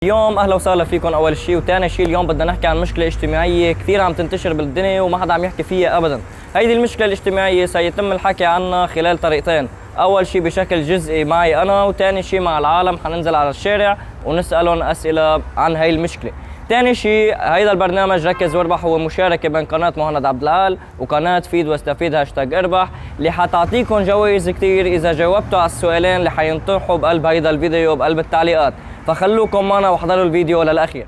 اليوم اهلا وسهلا فيكم اول شيء، وثاني شيء اليوم بدنا نحكي عن مشكله اجتماعيه كثير عم تنتشر بالدنيا وما حدا عم يحكي فيها ابدا. هيدي المشكله الاجتماعيه سيتم الحكي عنها خلال طريقتين، اول شيء بشكل جزئي معي انا، وثاني شيء مع العالم حننزل على الشارع ونسالهم اسئله عن هي المشكله. ثاني شيء هيدا البرنامج ركز واربح هو مشاركه بين قناه مهند عبد العال وقناه فيد واستفيد #اربح، اللي حتعطيكم جوائز كثير اذا جاوبتوا على السؤالين اللي حينطرحوا بقلب هيدا الفيديو بقلب التعليقات، فخلوكم معنا واحضروا الفيديو للاخير.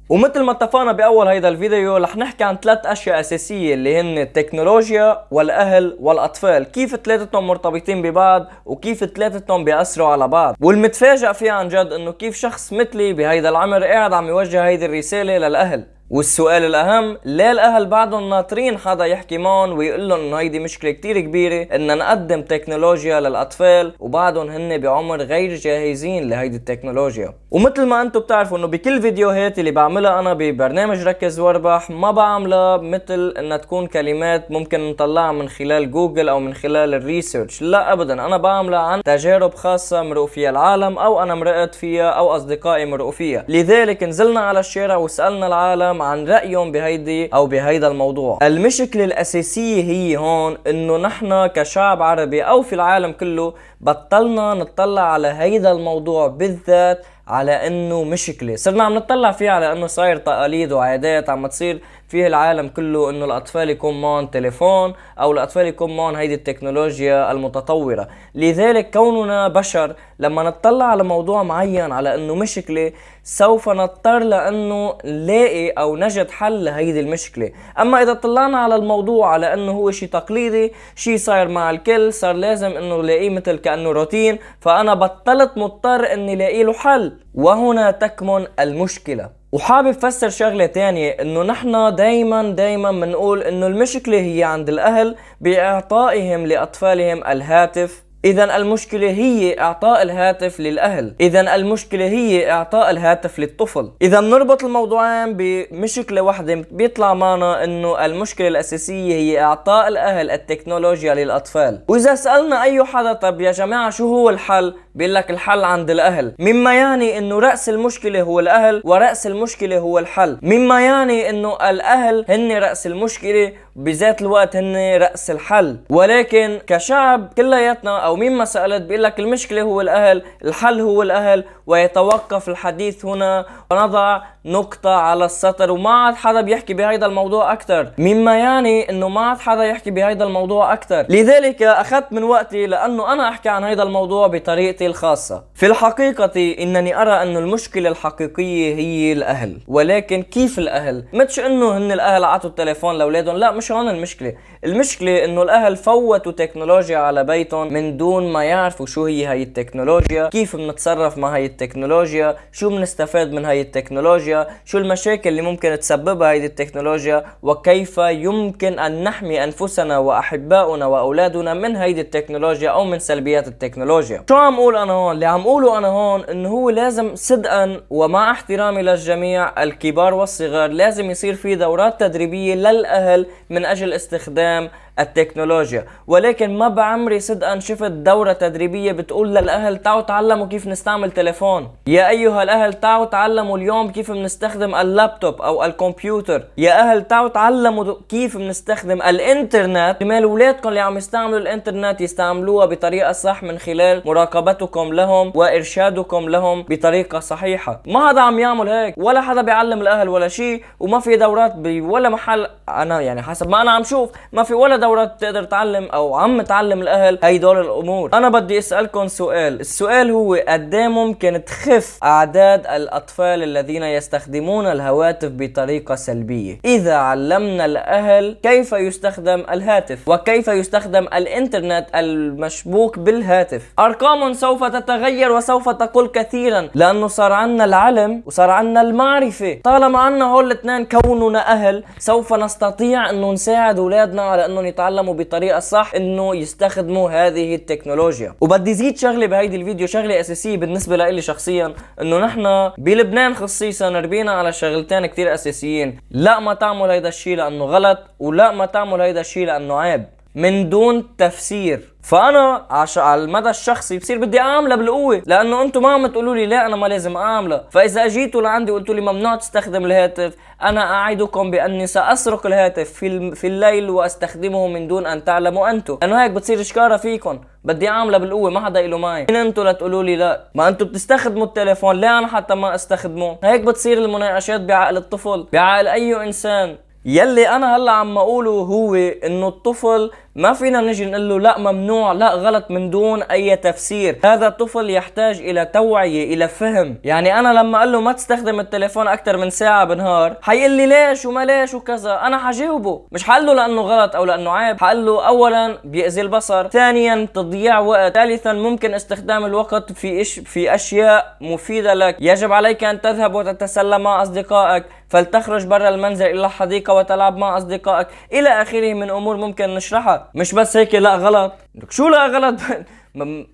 ومثل ما اتفقنا باول هيدا الفيديو رح نحكي عن 3 اشياء اساسيه اللي هن التكنولوجيا والاهل والاطفال، كيف ثلاثتهم مرتبطين ببعض وكيف ثلاثتهم بيأثروا على بعض. والمتفاجئ فيه عن جد انه كيف شخص مثلي بهيدا العمر قاعد عم يوجه هيدي الرساله للاهل. والسؤال الأهم، ليه الأهل بعدهم ناطرين حدا يحكي معهم ويقول لهم إنه هيدي مشكلة كتير كبيرة إن نقدم تكنولوجيا للأطفال وبعدهم هن بعمر غير جاهزين لهيدي التكنولوجيا. ومثل ما أنتم بتعرفوا إنه بكل فيديوهات اللي بعملها أنا ببرنامج ركز واربح ما بعملها مثل إنها تكون كلمات ممكن نطلعها من خلال جوجل أو من خلال الريسيرش، لا أبدا، أنا بعملها عن تجارب خاصة مرقوا فيها العالم أو أنا مرقت فيها أو أصدقائي مرقوا فيها. لذلك نزلنا على الشارع وسألنا العالم عن رأيهم بهيدي أو بهيدا الموضوع. المشكلة الأساسية هي هون إنه نحن كشعب عربي أو في العالم كله بطلنا نطلع على هيدا الموضوع بالذات على إنه مشكلة، صرنا عم نطلع فيه على إنه صاير تقاليد وعادات عم تصير فيه العالم كله، إنه الأطفال يكون معهم تليفون أو الأطفال يكون معهم هيدي التكنولوجيا المتطورة. لذلك كوننا بشر لما نطلع على موضوع معين على إنه مشكلة سوف نضطر لأنه نلاقي أو نجد حل لهيدي المشكلة. أما إذا طلعنا على الموضوع على إنه هو شيء تقليدي، شيء صاير مع الكل، صار لازم إنه نلاقيه مثل كأنه روتين، فأنا بطلت مضطر إني لاقي له حل، وهنا تكمن المشكلة. وحابب فسر شغلة تانية، انه نحن دايما بنقول انه المشكلة هي عند الاهل باعطائهم لاطفالهم الهاتف. إذا المشكلة هي إعطاء الهاتف للأهل، إذا المشكلة هي إعطاء الهاتف للطفل. إذا بنربط الموضوعين بمشكلة واحدة بيطلع معنا إنه المشكلة الأساسية هي إعطاء الأهل التكنولوجيا للأطفال. وإذا سألنا أي حدا طب يا جماعة شو هو الحل؟ بيقول لك الحل عند الأهل، مما يعني إنه رأس المشكلة هو الأهل ورأس المشكلة هو الحل، مما يعني إنه الأهل هن رأس المشكلة بذات الوقت هن رأس الحل. ولكن كشعب كلياتنا أو مما سألت بيقول لك المشكلة هو الأهل، الحل هو الأهل، ويتوقف الحديث هنا ونضع نقطة على السطر، وما عاد حدا بيحكي بهيدا الموضوع أكتر، مما يعني إنه ما عاد حدا يحكي بهيدا الموضوع أكتر. لذلك أخذت من وقتي لأنه أنا أحكي عن هيدا الموضوع بطريقتي الخاصة. في الحقيقة إنني أرى أنه المشكلة الحقيقية هي الأهل، ولكن كيف الأهل؟ مش إنه هن الأهل عطوا التليفون لأولادهم، لا مش هون المشكلة. المشكلة إنه الأهل فوتوا تكنولوجيا على بيتهم من دون ما يعرفوا شو هي التكنولوجيا، كيف بنتصرف مع هي التكنولوجيا، شو بنستفاد من هي التكنولوجيا، شو المشاكل اللي ممكن تسببها هذه التكنولوجيا، وكيف يمكن أن نحمي أنفسنا وأحباؤنا وأولادنا من هذه التكنولوجيا أو من سلبيات التكنولوجيا. شو عم أقول أنا هون؟ اللي عم أقوله أنا هون إنه هو لازم صدقا ومع احترامي للجميع الكبار والصغار لازم يصير في دورات تدريبية للأهل من أجل استخدام التكنولوجيا. ولكن ما بعمري صدقا شفت دورة تدريبية بتقول للأهل تعالوا تعلموا كيف نستعمل تليفون، يا أيها الأهل تعالوا تعلموا اليوم كيف بنستخدم اللابتوب أو الكمبيوتر، يا أهل تعالوا تعلموا كيف بنستخدم الإنترنت، مال أولادكم اللي عم يستعملوا الإنترنت يستعملوها بطريقة صح من خلال مراقبتكم لهم وإرشادكم لهم بطريقة صحيحة. ما حدا عم يعمل هيك، ولا حدا بيعلم الأهل ولا شيء، وما في دورات ولا محل. أنا يعني حسب ما أنا عم شوف ما في ولا دورات تقدر تعلم او عم تعلم الاهل هي دول الامور. انا بدي اسالكم سؤال، السؤال هو قد ايه ممكن تخف اعداد الاطفال الذين يستخدمون الهواتف بطريقه سلبيه اذا علمنا الاهل كيف يستخدم الهاتف وكيف يستخدم الانترنت المشبوك بالهاتف؟ ارقام سوف تتغير وسوف تقل كثيرا، لانه صار عنا العلم وصار عنا المعرفه. طالما عنا هول الاثنين كوننا اهل سوف نستطيع انه نساعد اولادنا على انهم يتعلموا بطريقة صح انه يستخدموا هذه التكنولوجيا. وبدي زيد شغلة بهيدي الفيديو، شغلة اساسية بالنسبة لإلي شخصيا، انه نحن بلبنان خصيصا ربينا على شغلتين كتير اساسيين: لا ما تعمل هيدا الشيء لانه غلط، ولا ما تعمل هيدا الشيء لانه عيب، من دون تفسير. فانا على المدى الشخصي بصير بدي اعملها بالقوه، لانه انتم ما عم تقولوا لي لا انا ما لازم اعملها. فاذا اجيتوا لعندي وقلتوا لي ممنوع تستخدم الهاتف، انا اعدكم باني ساسرق الهاتف في الليل واستخدمه من دون ان تعلموا انتم، لانه هيك بتصير شكاره فيكم. بدي اعملها بالقوه، ما حدا له معي. مين انتم لتقولوا لي لا؟ ما انتم بتستخدموا التليفون، لا انا حتى ما استخدمه. هيك بتصير المناقشات بعقل الطفل، بعقل اي انسان. يلي انا هلا عم اقوله هو انه الطفل ما فينا نجي نقول له لا ممنوع لا غلط من دون اي تفسير. هذا الطفل يحتاج الى توعية، الى فهم. يعني انا لما اقول له ما تستخدم التليفون اكثر من ساعة بالنهار، حيقول لي ليش وما ليش وكذا. انا حجاوبه، مش حقول له لانه غلط او لانه عيب، حقول له اولا بيأذي البصر، ثانيا تضييع وقت، ثالثا ممكن استخدام الوقت في اشياء مفيدة لك. يجب عليك ان تذهب وتتسلى مع اصدقائك، فلتخرج برا المنزل الى الحديقة وتلعب مع اصدقائك، الى اخره من امور ممكن نشرحها. مش بس هيك لا غلط. شو لا غلط؟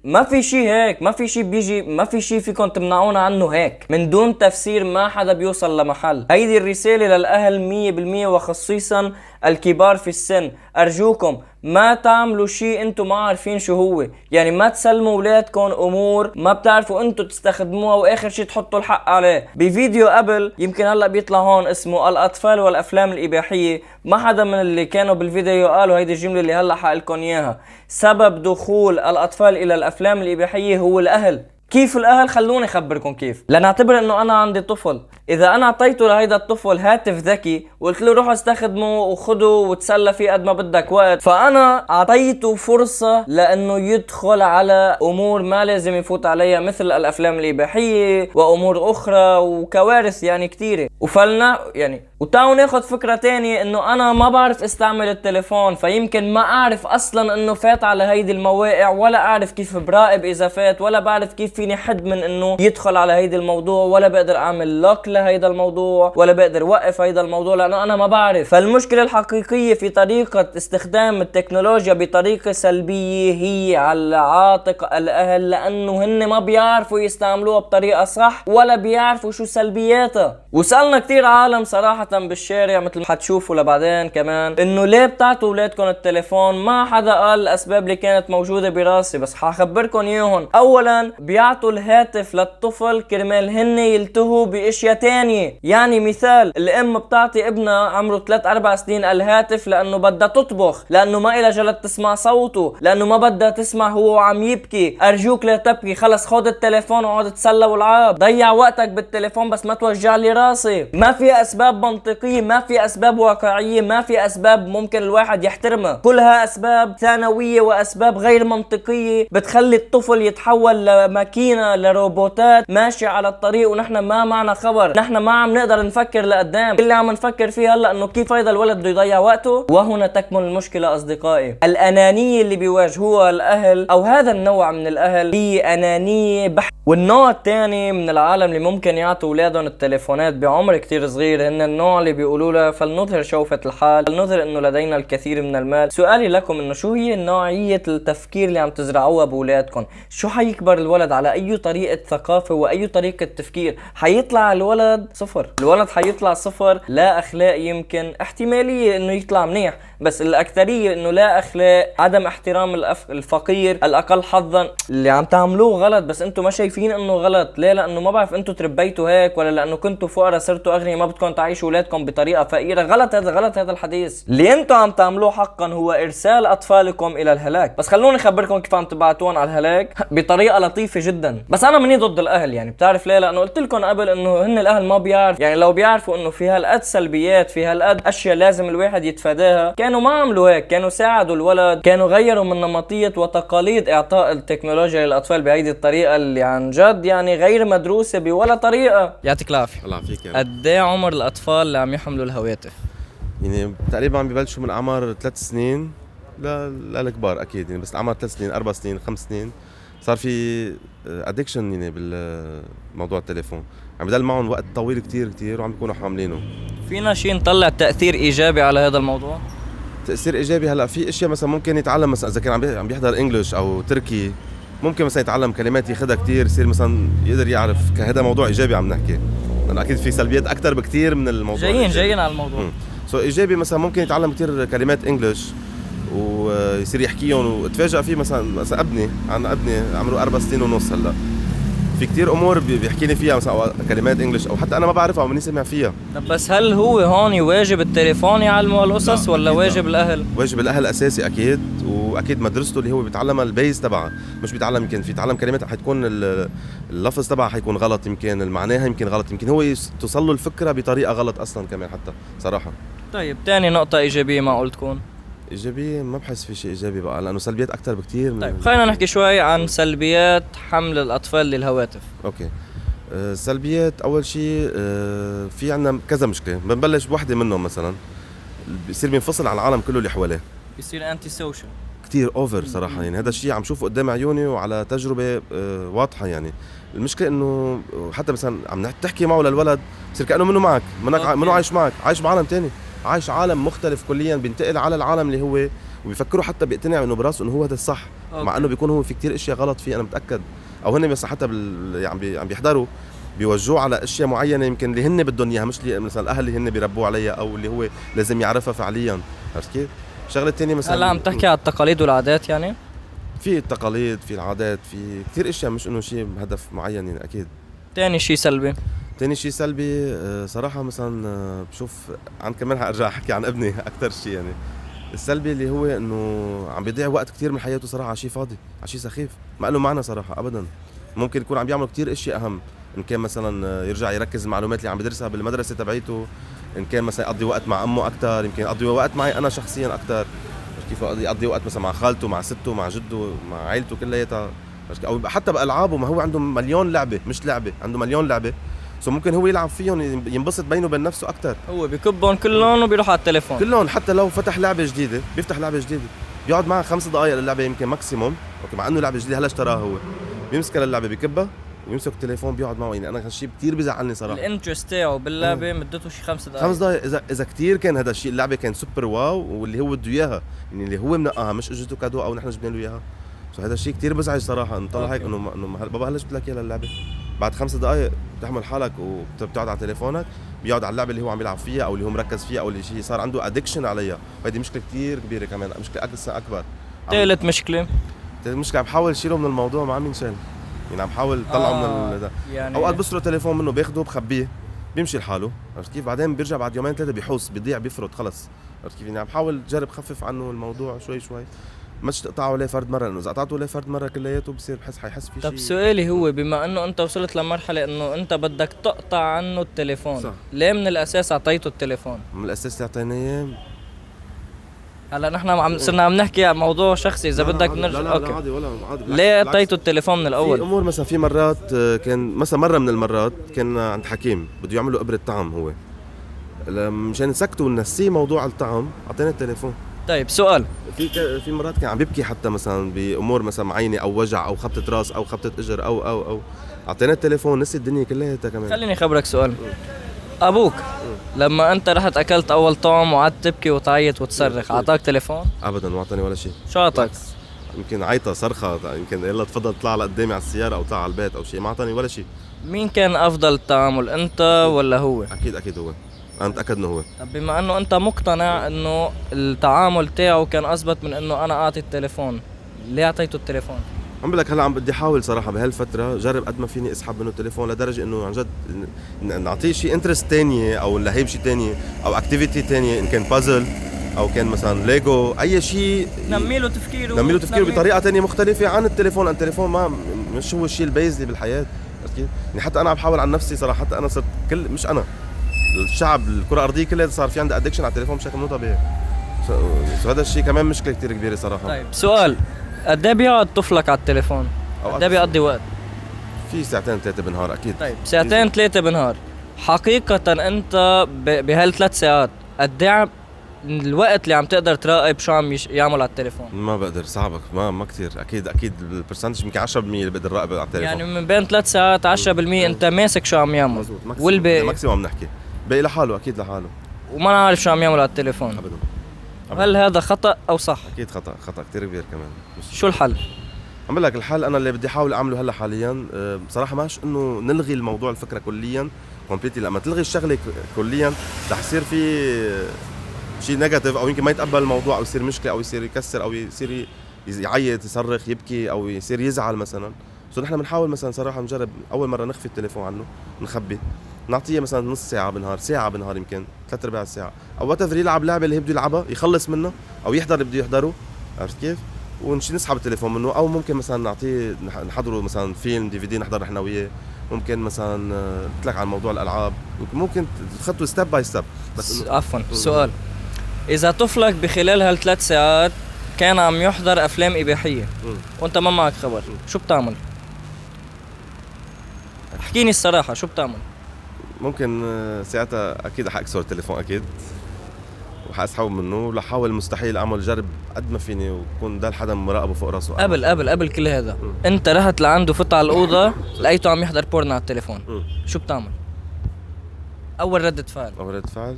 ما في شيء هيك، ما في شيء بيجي، ما في شيء فيكم تمنعونا عنه هيك من دون تفسير. ما حدا بيوصل لمحل. هيدي الرسالة للأهل 100%، وخصيصا الكبار في السن. أرجوكم ما تعملوا شيء انتم ما عارفين شو هو. يعني ما تسلموا اولادكم امور ما بتعرفوا انتم تستخدموها، واخر شيء تحطوا الحق عليه. بفيديو قبل يمكن هلا بيطلع هون اسمه الاطفال والافلام الاباحيه، ما حدا من اللي كانوا بالفيديو قالوا هيدي الجمله اللي هلا حقلكم اياها. سبب دخول الاطفال الى الافلام الاباحيه هو الاهل. كيف الاهل؟ خلوني اخبركم كيف. لنعتبر انه انا عندي طفل، اذا انا اعطيته لهيدا الطفل هاتف ذكي وقلت له روح استخدمه وخده وتسلى فيه قد ما بدك وقت، فانا اعطيته فرصة لانه يدخل على امور ما لازم يفوت عليها، مثل الافلام الاباحية وامور اخرى وكوارث يعني كتيرة. وفلنا يعني وتعالوا ناخد فكرة تانية، انه انا ما بعرف استعمل التليفون، فيمكن ما اعرف اصلا انه فات على هيدي المواقع، ولا اعرف كيف براقب اذا فات، ولا بعرف كيف فيني حد من انه يدخل على هيدي الموضوع، ولا بقدر اعمل لوك لهيدا الموضوع، ولا بقدر وقف هيدا الموضوع، لانه انا ما بعرف. فالمشكلة الحقيقية في طريقة استخدام التكنولوجيا بطريقة سلبية هي على عاتق الاهل، لانه هن ما بيعرفوا يستعملوها بطريقة صح، ولا بيعرفوا شو سلبياتها. وسألنا كتير عالم صراحة بالشارع، مثل ما حتشوفوا لبعدين كمان، انه ليه بتعطوا اولادكم التليفون. ما حدا قال الاسباب اللي كانت موجودة براسي، بس حخبركم اياهم. اولا بيعطوا الهاتف للطفل كرمال هن يلتهوا باشياء تانية. يعني مثال، الام بتعطي ابنها عمره 3-4 سنين الهاتف لانه بدها تطبخ، لانه ما إلها جلد تسمع صوته، لانه ما بدها تسمع هو عم يبكي. ارجوك لا تبكي، خلص خد التليفون وقعد تسلى والعاب، ضيع وقتك بالتليفون بس ما توجع لي راسي. ما في اسباب منطقية، ما في اسباب واقعية، ما في اسباب ممكن الواحد يحترمها. كلها اسباب ثانوية واسباب غير منطقية بتخلي الطفل يتحول لماكينة، لروبوتات ماشية على الطريق، ونحن ما معنا خبر. نحن ما عم نقدر نفكر لقدام. اللي عم نفكر فيه هلا انه كيف هيدا الولد بده يضيع وقته. وهنا تكمن المشكلة اصدقائي. الانانية اللي بيواجهوها الاهل، او هذا النوع من الاهل، هي انانية بحت. والنوع الثاني من العالم اللي ممكن يعطوا اولادهم التليفونات بعمر كتير صغير، هن النوع اللي بيقولوا له فلنظهر شوفة الحال، فلنظهر انه لدينا الكثير من المال. سؤالي لكم انه شو هي نوعية التفكير اللي عم تزرعوها باولادكم؟ شو حيكبر الولد على اي طريقة ثقافة واي طريقة تفكير؟ حيطلع الولد صفر. الولد حيطلع صفر. لا اخلاق، يمكن احتمالية انه يطلع منيح، بس الاكثرية انه لا اخلاق، عدم احترام الفقير، الاقل حظا. اللي عم تعملوه غلط، بس انتم ما شايفين انه غلط. ليه؟ لانه ما بعرف انتم تربيتوا هيك، ولا لانه كنتوا فقراء صرتوا اغنياء ما بدكم تعيشوا اولادكم بطريقة فقيرة. غلط هذا، غلط هذا الحديث. اللي انتم عم تعملوه حقا هو ارسال اطفالكم الى الهلاك. بس خلوني اخبركم كيف عم تبعتوهم على الهلاك بطريقة لطيفة جدا. بس انا مني ضد الاهل، يعني بتعرف ليه؟ لانه قلت لكم قبل انه هن الاهل ما بيعرف. يعني لو بيعرفوا انه في هالقد سلبيات، في هالقد اشياء لازم الواحد يتفاداها، كانوا ما عملوا هيك. كانوا ساعدوا الولد، كانوا غيروا من نمطية وتقاليد اعطاء التكنولوجيا للاطفال بهيدي الطريقة اللي عن جد يعني غير مدروسة بولا طريقة. يعطيك العافية. الله يعافيك. قد ايه عمر الاطفال اللي عم يحملوا الهواتف؟ يعني تقريبا عم ببلشوا من اعمار 3 سنين للكبار اكيد، يعني بس اعمار 3 سنين 4 سنين 5 سنين صار في ادكشن يعني بالموضوع التليفون، عم بضل معهم وقت طويل كتير كتير وعم بيكونوا حاملينه. فينا شي نطلع تأثير ايجابي على هذا الموضوع؟ تأثير إيجابي. هلا في أشياء مثلا ممكن يتعلم، مثلا إذا كان عم بيحضر إنجليش أو تركي، ممكن مثلا يتعلم كلمات ياخدها كتير، يصير مثلا يقدر يعرف. هذا موضوع إيجابي عم نحكي، لأن أكيد في سلبيات أكتر بكتير من الموضوع. جايين على الموضوع. سو إيجابي مثلا ممكن يتعلم كتير كلمات إنجليش ويصير يحكيهم. وتفاجأ فيه مثلا ابني عمره 4 سنين ونص هلا، في كتير امور بيحكيني فيها مثلا كلمات انجلش او حتى انا ما بعرفها او ماني سامع فيها. طب بس هل هو هون واجب التليفون يعلمه هالقصص ولا واجب الاهل؟ واجب الاهل اساسي اكيد، واكيد مدرسته اللي هو بيتعلمها البيز تبعها، مش بيتعلم يمكن في يتعلم كلمات حتكون اللفظ تبعها حيكون غلط، يمكن معناها يمكن غلط، يمكن هو توصل له الفكره بطريقه غلط اصلا كمان حتى صراحه. طيب تاني نقطة إيجابية معقول تكون؟ ايجابي ما بحس في شيء ايجابي بقى، لانه سلبيات اكثر بكثير من. طيب خلينا نحكي شوي عن سلبيات حمل الاطفال للهواتف. اوكي. سلبيات اول شيء، في عندنا كذا مشكله، بنبلش بوحده منهم. مثلا بيصير بينفصل عن العالم كله اللي حواليه، بيصير انتي سوشيال كتير اوفر صراحه. يعني هذا الشيء عم شوفه قدام عيوني وعلى تجربه واضحه. يعني المشكله انه حتى مثلا عم تحكي معه للولد بصير كانه منه معك، منه عايش معك، عايش بعالم تاني، عايش عالم مختلف كليا، بينتقل على العالم اللي هو، وبيفكروا حتى بيقتنع انه براسه انه هو هذا الصح. مع انه بيكون هو في كتير اشياء غلط فيه، انا متاكد. او هن بس حتى يعني عم بيحضروا بيوجهوه على اشياء معينه يمكن اللي هن بدهم اياها، مش اللي مثلا الاهل اللي هن بيربوه عليها او اللي هو لازم يعرفها فعليا. عرفت كيف؟ شغله ثانيه مثلا، هلا عم تحكي على التقاليد والعادات. يعني في التقاليد، في العادات، في كثير اشياء، مش انه شيء بهدف معين يعني اكيد. تاني شيء سلبي. تاني شيء سلبي صراحه مثلا بشوف عن كمان حارجع احكي عن ابني اكثر شيء. يعني السلبي اللي هو انه عم بيضيع وقت كتير من حياته صراحه على شيء فاضي، على شيء سخيف ما له معنى صراحه ابدا. ممكن يكون عم يعمل كتير اشياء اهم، ان كان مثلا يرجع يركز المعلومات اللي عم بدرسها بالمدرسه تبعيته، ان كان مثلا يقضي وقت مع امه اكثر، يمكن يقضي وقت معي انا شخصيا اكثر، كيف يقضي وقت مثلا مع خالته، مع سته، مع جده، مع عائلته كلياتها، او حتى بالعابه. ما هو عنده مليون لعبه، مش لعبه، عنده مليون لعبه، سو ممكن هو يلعب فيهم، ينبسط بينه وبين نفسه اكثر. هو بكبهم كلهم وبيروح على التليفون كلهم. حتى لو فتح لعبه جديده بيفتح لعبه جديده، بيقعد معها 5 دقائق للعبه يمكن ماكسيموم، اوكي، مع انه لعبه جديده هلا اشتراها هو، بيمسك اللعبه بكبها ويمسك التليفون بيقعد معه. يعني انا هالشيء كثير بيزعلني صراحه. الانترست تاعه باللعبه مدته شي 5 دقائق. 5 دقائق اذا كثير كان هذا الشيء، اللعبه كان سوبر واو واللي هو بده اياها، يعني اللي هو منقاها، مش اجته كادو او نحن جبنا له اياها. سو هذا الشيء كثير بزعج صراحه. نطلع هيك انه بابا هلا جبت لك اياها للعبه، بعد 5 دقائق بتحمل حالك وبتقعد على تليفونك، بيقعد على اللعبه اللي هو عم يلعب فيها او اللي هو مركز فيها او اللي شيء صار عنده ادكشن عليها. هذه مشكله كثير كبيره كمان، مشكله اكبر. ثالث مشكله المشكله عم بحاول شيله من الموضوع، ما عم ينشال. يعني عم بحاول طلعه من يعني اوقات بسرق تليفون منه، باخده بخبيه بيمشي لحاله، عرفت كيف؟ بعدين بيرجع بعد يومين 3 بيحوس، بيضيع، بيفرط خلص، عرفت كيف؟ يعني عم بحاول جرب خفف عنه الموضوع شوي شوي، مش تقطعه عليه فرد مره، لانه اذا قطعته عليه فرد مره كلياته بصير حيحس في شيء. طب سؤالي هو، بما انه انت وصلت لمرحله انه انت بدك تقطع عنه التليفون، صح. ليه من الاساس اعطيته التليفون؟ من الاساس اللي اعطيناه اياه. هلا نحن صرنا عم نحكي عن موضوع شخصي، اذا بدك نرجع. لا اوكي، عادي، ولا عادي. ليه اعطيته التليفون من الاول؟ في امور مثلا، في مرات كان مثلا مره من المرات كان عند حكيم بده يعمل له ابره طعم، هو مشان نسكته ونسيه موضوع الطعم اعطينا التليفون. طيب سؤال، في مرات كان عم بيبكي حتى مثلا بامور مثلا معينه او وجع او خبطه راس او خبطه اجر او اعطينا التليفون، نسي الدنيا كلها كمان. خليني خبرك سؤال. ابوك لما انت رحت اكلت اول طعم وقعدت تبكي وتعيط وتصرخ، اعطاك تليفون؟ ابدا، ما اعطاني ولا شيء. شو اعطاك؟ يمكن عيطه صرخه، يمكن يلا تفضل اطلع لقدامي على السياره او اطلع على البيت او شيء، ما اعطاني ولا شيء. مين كان افضل التعامل، انت ولا هو؟ اكيد هو، انا متاكد انه هو. طب بما انه انت مقتنع انه التعامل تاعه كان اضبط من انه انا اعطي التليفون، ليه اعطيته التليفون؟ عم بقول لك هلا عم بدي احاول صراحه بهالفتره جرب قد ما فيني اسحب منه التليفون، لدرجه انه عن جد نعطيه شيء انترست ثانيه او نلهيه شيء ثاني او اكتيفيتي ثانيه، ان كان بازل او كان مثلا ليجو، اي شيء نمي له تفكيره بطريقه ثانيه مختلفه عن التليفون، لأن التليفون ما مش هو الشيء البيز اللي بالحياه، عرفت كيف؟ يعني حتى انا عم بحاول عن نفسي صراحه، حتى انا صرت مش انا، الشعب الكره الارضيه كلها صار في عندها ادكشن على التليفون بشكل مو طبيعي. هذا الشيء كمان مشكله كثير كبيره صراحه. طيب سؤال، قد ايه بيقعد طفلك على التليفون؟ قد ايه بيقضي وقت؟ في 2 3 بالنهار اكيد. طيب 2 3 بالنهار، حقيقة انت بهال3 ساعات قد ايه الوقت اللي عم تقدر تراقب شو عم يعمل على التليفون؟ ما بقدر، صعبك، ما كثير، اكيد البرسنتج يمكن 10% اللي بقدر راقب على التليفون. يعني من بين 3 ساعات 10% انت ماسك شو عم يعمل. مزبوط، والباقي ماكسيموم عم نحكي باقي لحاله، اكيد لحاله وما نعرف شو عم يعمل على التليفون ابدا. هل هذا خطأ أو صح؟ اكيد خطا، خطا كثير كبير كمان. شو الحل؟ عم بقول لك الحل انا اللي بدي احاول اعمله هلا حاليا بصراحه ماش انه نلغي الموضوع الفكره كليا كومبليتلي. لما تلغي الشغله كليا رح يصير في شيء نيجاتيف، او يمكن ما يتقبل الموضوع، او يصير مشكله، او يصير يكسر، او يصير يعيط، يصرخ، يبكي، او يصير يزعل مثلا. سو نحن بنحاول مثلا صراحه نجرب اول مره نخفي التليفون عنه، نخبي، نعطيه مثلا نص ساعه بالنهار، ساعه بالنهار، يمكن 3/4 ساعه، او وات ايفر يلعب لعبه اللي بده يلعبها، يخلص منها، او يحضر اللي بده يحضره، عرفت كيف؟ نسحب التليفون منه، او ممكن مثلا نعطيه نحضره مثلا فيلم DVD نحضر نحن وياه. ممكن مثلا قلت لك عن موضوع الالعاب، ممكن تخطوا ستيب باي ستيب. بس عفوا سؤال، إذا طفلك بخلال هال3 ساعات كان عم يحضر أفلام إباحية وأنت ما معك خبر، شو بتعمل؟ احكيني الصراحة، شو بتعمل؟ ممكن ساعتها اكيد حاكسر التليفون اكيد، وحاسحبه منه، ولا مستحيل اعمل جرب قد ما فيني ويكون ده الحدا مراقبه فوق راسه. قبل كل هذا انت رحت لعنده، فت على الاوضه لقيته عم يحضر بورن على التليفون، شو بتعمل؟ اول ردة فعل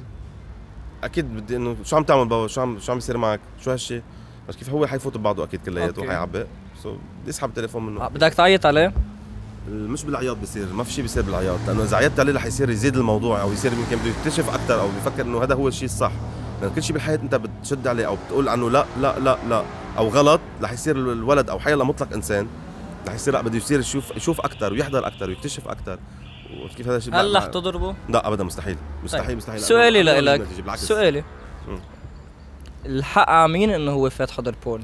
اكيد بدي انه شو عم تعمل بابا، شو عم يصير معك، شو هالشيء، بس كيف هو حيفوت ببعضه اكيد كلياته وحيعبق. بدي اسحب التليفون منه. بدك تعيط عليه؟ مش بالعياط بصير، ما في شيء بيصير بالعياط، لانه اذا عيطت عليه رح يصير يزيد الموضوع، او يصير يمكن بده يكتشف اكثر، او بيفكر انه هذا هو الشيء الصح. لأن كل شيء بالحياة أنت بتشد عليه أو بتقول عنه لا لا لا لا أو غلط، رح يصير الولد أو حيلا مطلق إنسان رح يصير لا، بده يصير يشوف أكثر ويحضر أكثر ويكتشف أكثر. وكيف هذا الشيء؟ هل رح تضربه؟ لا أبدا، مستحيل مستحيل مستحيل. سؤالي لإلك، سؤالي الحق عمين إنه هو فات حضر بورن؟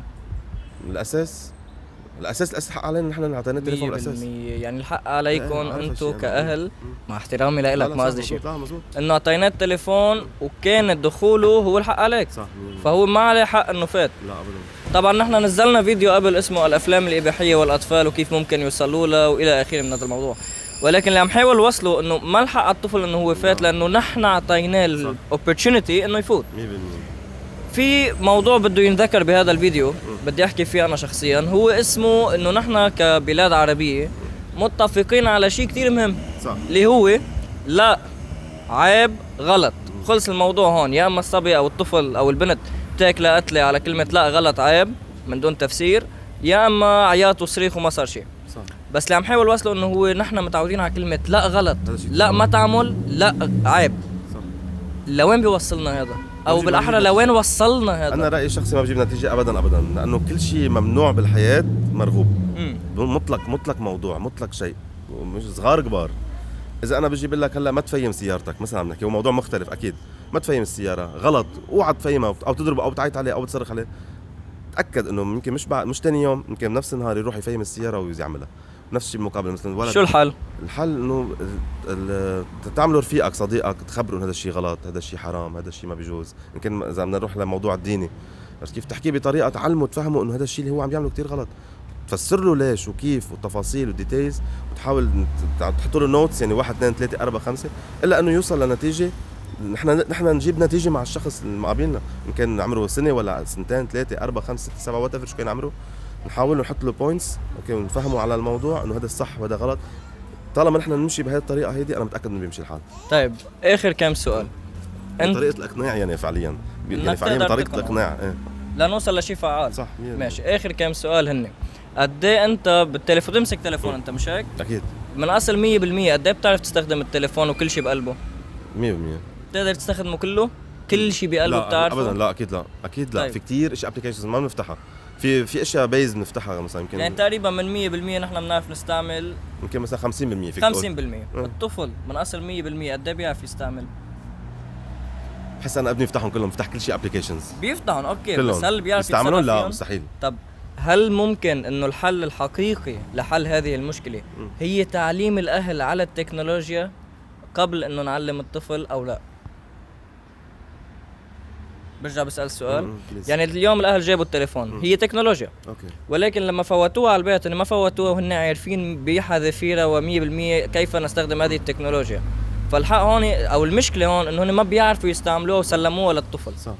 الأساس حق علينا نحن نعطينا التليفون الأساس. يعني الحق عليكم أنتم كأهل، مع احترامي لإلك ما قصدي شيء، إنه أعطيناه التليفون وكان دخوله هو الحق عليك، صح. فهو ما عليه حق إنه فات. لا أبدا. طبعا نحن نزلنا فيديو قبل اسمه الأفلام الإباحية والأطفال وكيف ممكن يوصلوا له وإلى آخره من هذا الموضوع، ولكن اللي عم حاول وصله إنه ما الحق على الطفل إنه هو فات، لأنه نحن أعطيناه الأوبورتونيتي إنه يفوت. 100%. في موضوع بده ينذكر بهذا الفيديو بدي احكي فيه انا شخصيا، هو اسمه انه نحن كبلاد عربيه متفقين على شيء كتير مهم، صح، اللي هو لا، عيب، غلط، خلص الموضوع هون. يا اما الصبي او الطفل او البنت بتاكل قتله على كلمه لا، غلط، عيب من دون تفسير، يا اما عياط وصريخ وما صار شيء. بس اللي عم حاول وصله انه هو نحن متعودين على كلمه لا غلط، لا ما تعمل، لا عيب. صح. لوين بيوصلنا هذا؟ او بالاحرى لوين وصلنا هذا؟ انا رايي الشخصي ما بجيب نتيجه ابدا ابدا، لانه كل شيء ممنوع بالحياه مرغوب. مطلق موضوع، مطلق شيء، مش صغار كبار. اذا انا بجي بقول لك هلا ما تفيم سيارتك مثلا، عم نحكي وموضوع مختلف اكيد، ما تفيم السياره غلط، اوعى تفيمها او تضرب او تعيط عليه او تصرخ عليه، تاكد انه يمكن مش ثاني يوم، يمكن بنفس النهار يروح يفيم السياره ويعملها. نفس الشيء بالمقابل مثلا الولد. شو الحل؟ الحل انه تعملوا رفيقك صديقك تخبره انه هذا الشيء غلط، هذا الشيء حرام، هذا الشيء ما بيجوز. يمكن اذا بدنا نروح للموضوع الديني، بس كيف تحكيه بطريقه تعلمه تفهمه انه هذا الشيء اللي هو عم يعمله كتير غلط، تفسر له ليش وكيف والتفاصيل والديتيلز، وتحاول تحط له نوتس، يعني 1 2 3 4 5 الا انه يوصل لنتيجه. نحن نجيب نتيجه مع الشخص اللي مقابلنا، ان كان عمره سنه ولا سنتين 3 4 5 6 7 وات ايفر شو كان عمره، نحاول نحط له بوينتس اوكي ونفهمه على الموضوع انه هذا الصح وهذا غلط. طالما نحن نمشي بهذه الطريقه هيدي انا متاكد انه بيمشي الحال. طيب اخر كم سؤال. طريقه الاقناع يعني فعليا طريقه الاقناع لنوصل لشيء فعال. صح. ماشي، اخر كم سؤال هن قد ايه انت بالتليفون تمسك تليفون انت مش هيك؟ اكيد. من اصل 100% قد ايه بتعرف تستخدم التليفون وكل شيء بقلبه؟ 100% بتقدر تستخدمه كله؟ كل شيء بقلبه بتعرفه؟ ابدا لا، اكيد لا، اكيد لا. طيب. في كتير اشياء ابلكيشنز ما بنفتحها، في اشياء بيز بنفتحها مثلا يمكن، يعني تقريبا من 100% نحن بنعرف نستعمل يمكن مثلا 50% فيك 50%. الطفل من اصل 100% قد ايه بيعرف يستعمل؟ بحس انا ابني يفتحهم كلهم، بفتح كل شيء ابلكيشنز بيفتحهم اوكي كلهم. بس هل بيعرف يستعملون؟ لا مستحيل. طب هل ممكن انه الحل الحقيقي لحل هذه المشكله هي تعليم الاهل على التكنولوجيا قبل انه نعلم الطفل او لا؟ برجع بسأل السؤال. يعني اليوم الاهل جابوا التليفون، هي تكنولوجيا اوكي، ولكن لما فوتوها على البيت ما فوتوها وهن عارفين بحذافيرها و100% كيف نستخدم هذه التكنولوجيا. فالحق هون او المشكله هون انه هن ما بيعرفوا يستعملوها وسلموها للطفل. صح.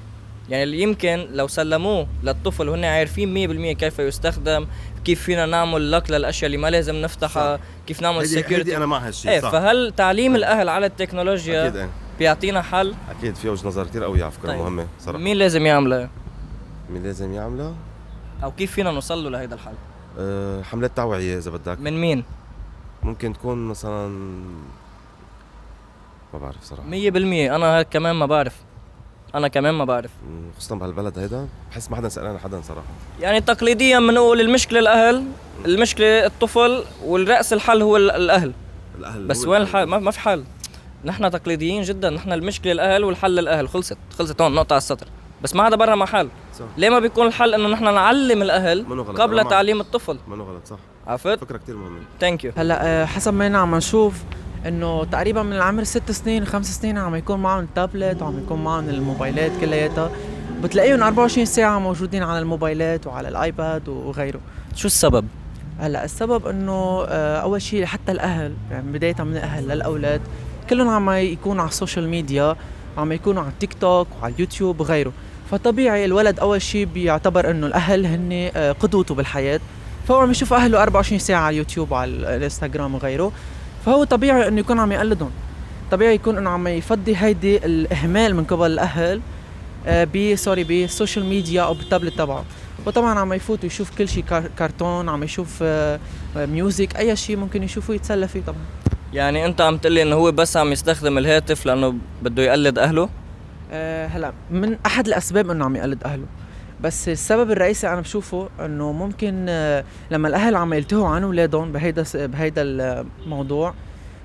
يعني اللي يمكن لو سلموه للطفل وهن عارفين 100% كيف يستخدم، كيف فينا نعمل لوك للاشياء اللي ما لازم نفتحها، كيف نعمل سكيورتي. انا مع هالشيء. صح. فهل تعليم الاهل على التكنولوجيا بيعطينا حل؟ اكيد في وجهه نظر كثير قويه على فكره، طيب. مهمه صراحه. مين لازم يعملها؟ مين لازم يعملها؟ او كيف فينا نوصل له لهيدا الحل؟ حملات توعيه اذا بدك. من مين؟ ممكن تكون مثلا، ما بعرف صراحه. 100%. انا كمان ما بعرف. خصوصا بهالبلد هيدا بحس ما حدا سألان حدا صراحه. يعني تقليديا بنقول المشكلة الأهل، المشكلة الطفل، والرأس الحل هو الأهل. بس وين الحل؟ ما في حل. نحن تقليديين جدا، نحن المشكلة الأهل والحل الأهل. خلصت هون نقطة على السطر. بس ما هذا برا محل. صح. ليه ما بيكون الحل انه نحن نعلم الأهل قبل تعليم الطفل؟ منو غلط، صح. عرفت؟ فكرة كتير مهمة. ثانك يو. هلا حسب ما عم نشوف انه تقريبا من العمر 6 سنين 5 سنين عم يكون معهم التابلت وعم يكون معهم الموبايلات كلياتها، بتلاقيهم 24 ساعة موجودين على الموبايلات وعلى الايباد وغيره. شو السبب؟ هلا السبب انه اول شيء حتى الاهل، يعني بداية من الاهل للاولاد كلهم عم يكونوا على السوشيال ميديا، عم يكونوا على التيك توك وعلى اليوتيوب وغيره. فطبيعي الولد اول شيء بيعتبر انه الاهل هن قدوته بالحياة، فهو عم يشوف اهله 24 ساعة على اليوتيوب وعلى الانستغرام وغيره، فهو طبيعي انه يكون عم يقلدهم. طبيعي يكون انه عم يفضي هيدي الاهمال من قبل الاهل بالسوشيال ميديا او بالتابلت تبعه. وطبعا عم يفوت يشوف كل شيء، كرتون، عم يشوف ميوزك، اي شيء ممكن يشوفه يتسلى فيه طبعا. يعني انت عم تقلي انه هو بس عم يستخدم الهاتف لانه بده يقلد اهله؟ هلا من احد الاسباب انه عم يقلد اهله، بس السبب الرئيسي انا بشوفه انه ممكن لما الاهل عم يلتهوا عن اولادهم بهيدا الموضوع،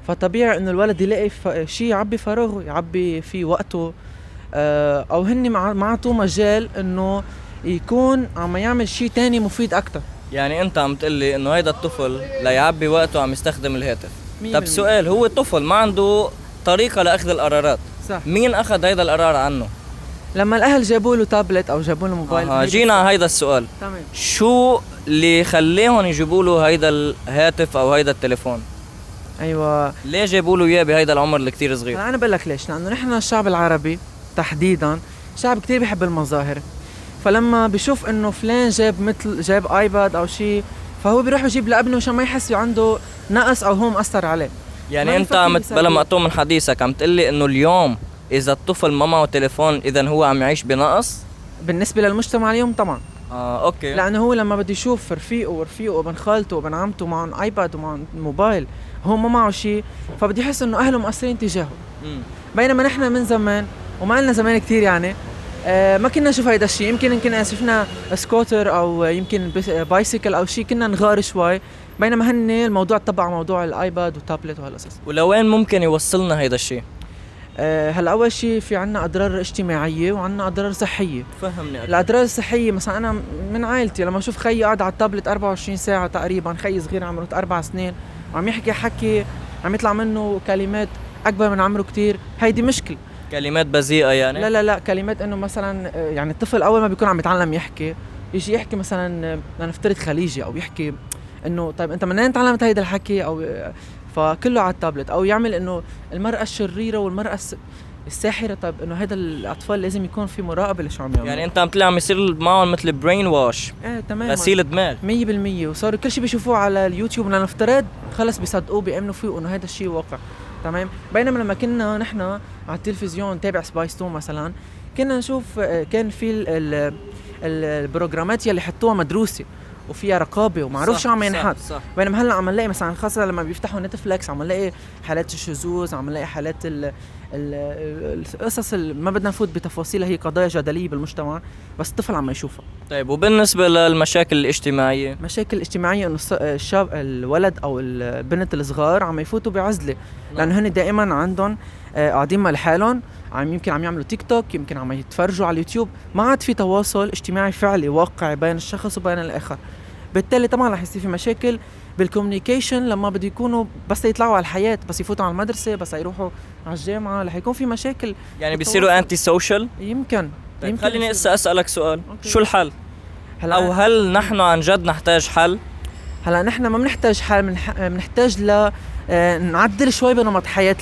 فطبيعي انه الولد يلاقي شيء يعبي فراغه، يعبي فيه وقته، او هن معطوه مجال انه يكون عم يعمل شيء تاني مفيد اكتر. يعني انت عم تقلي انه هيدا الطفل ليعبي وقته عم يستخدم الهاتف. طب سؤال، هو طفل ما عنده طريقة لأخذ القرارات، صح. مين أخذ هيدا القرار عنه؟ لما الاهل جابوا له تابلت او جابوا له موبايل. جينا على هيدا السؤال. تمام. شو اللي خليهم يجيبوا له هيدا الهاتف او هيدا التليفون؟ ايوه، ليه جابوا له اياه بهيدا العمر اللي كثير صغير؟ انا بقول لك ليش، لانه نحن الشعب العربي تحديدا شعب كتير بيحب المظاهر، فلما بيشوف انه فلان جاب ايباد او شيء، فهو بيروح يجيب لابنه عشان ما يحس عنده نقص او هو مأثر عليه. يعني انت عم بلا مقطوع من حديثك عم تقلي انه اليوم اذا الطفل ما معه تليفون اذا هو عم يعيش بنقص بالنسبه للمجتمع اليوم طبعا. اوكي. لانه هو لما بده يشوف رفيقه وابن خالته وابن عمته معهم ايباد ومعهم موبايل، هو ما معه شيء، فبده يحس انه اهله مقصرين تجاهه. بينما نحن من زمان وما لنا زمان كثير يعني ما كنا نشوف هيدا الشيء. يمكن شفنا سكوتر او يمكن بايسيكل او شيء كنا نغار شوي، بينما هن الموضوع تبع موضوع الايباد والتابلت وهالقصص. ولوين ممكن يوصلنا هيدا الشيء؟ هلا اول شيء في عنا اضرار اجتماعيه وعنا اضرار صحيه. فهمني أكثر. الاضرار الصحيه مثلا انا من عائلتي لما اشوف خيي قاعد على التابلت 24 ساعه تقريبا، خيي صغير عمره 4 سنين وعم يحكي حكي عم يطلع منه كلمات اكبر من عمره كتير، هيدي مشكله. كلمات بذيئه يعني؟ لا كلمات انه مثلا يعني الطفل اول ما بيكون عم يتعلم يحكي يجي يحكي مثلا لنفترض خليجي، او يحكي انه طيب انت منين تعلمت هيدا الحكي، او فكله على التابلت، او يعمل انه المرأة الشريرة والمرأة الساحرة. طيب انه هذا الاطفال لازم يكون في مراقبة لشو عم يعملوا. يعني انت عم تطلع عم يصير معهم مثل برين واش، تمام، غسيل دماغ 100%. وصاروا كل شيء بيشوفوه على اليوتيوب لنفترض خلص بيصدقوه بيأمنوا فيه انه هذا الشيء واقع. تمام. بينما لما كنا نحن على التلفزيون نتابع سبايس تون مثلا، كنا نشوف كان في البروجرامات يلي حطوها مدروسة وفيها رقابه ومعروف شو عم ينحط. بينما هلا عم نلاقي مثلا خاصه لما بيفتحوا نتفليكس عم نلاقي حالات الشذوذ، عم نلاقي حالات القصص ما بدنا نفوت بتفاصيلها، هي قضايا جدليه بالمجتمع بس الطفل عم يشوفها. طيب وبالنسبه للمشاكل الاجتماعيه؟ مشاكل الاجتماعيه انه الولد او البنت الصغار عم يفوتوا بعزله، لانه هن دائما عندهم قاعدين مع حالهم، يمكن عم يعملوا تيك توك، يمكن عم يتفرجوا على اليوتيوب، ما عاد في تواصل اجتماعي فعلي واقعي بين الشخص وبين الاخر. بالتالي طبعا رح يصير في مشاكل بالكوميونيكيشن لما بده يكونوا بس يطلعوا على الحياه، بس يفوتوا على المدرسه، بس يروحوا على الجامعه، رح يكون في مشاكل. يعني بيصيروا انتي سوشيال يمكن. طيب خليني اسالك سؤال. أوكي. شو الحل؟ او هل نحن عن جد نحتاج حل؟ هلا نحن ما بنحتاج حل، بنحتاج ل نعدل شوي بنمط حياه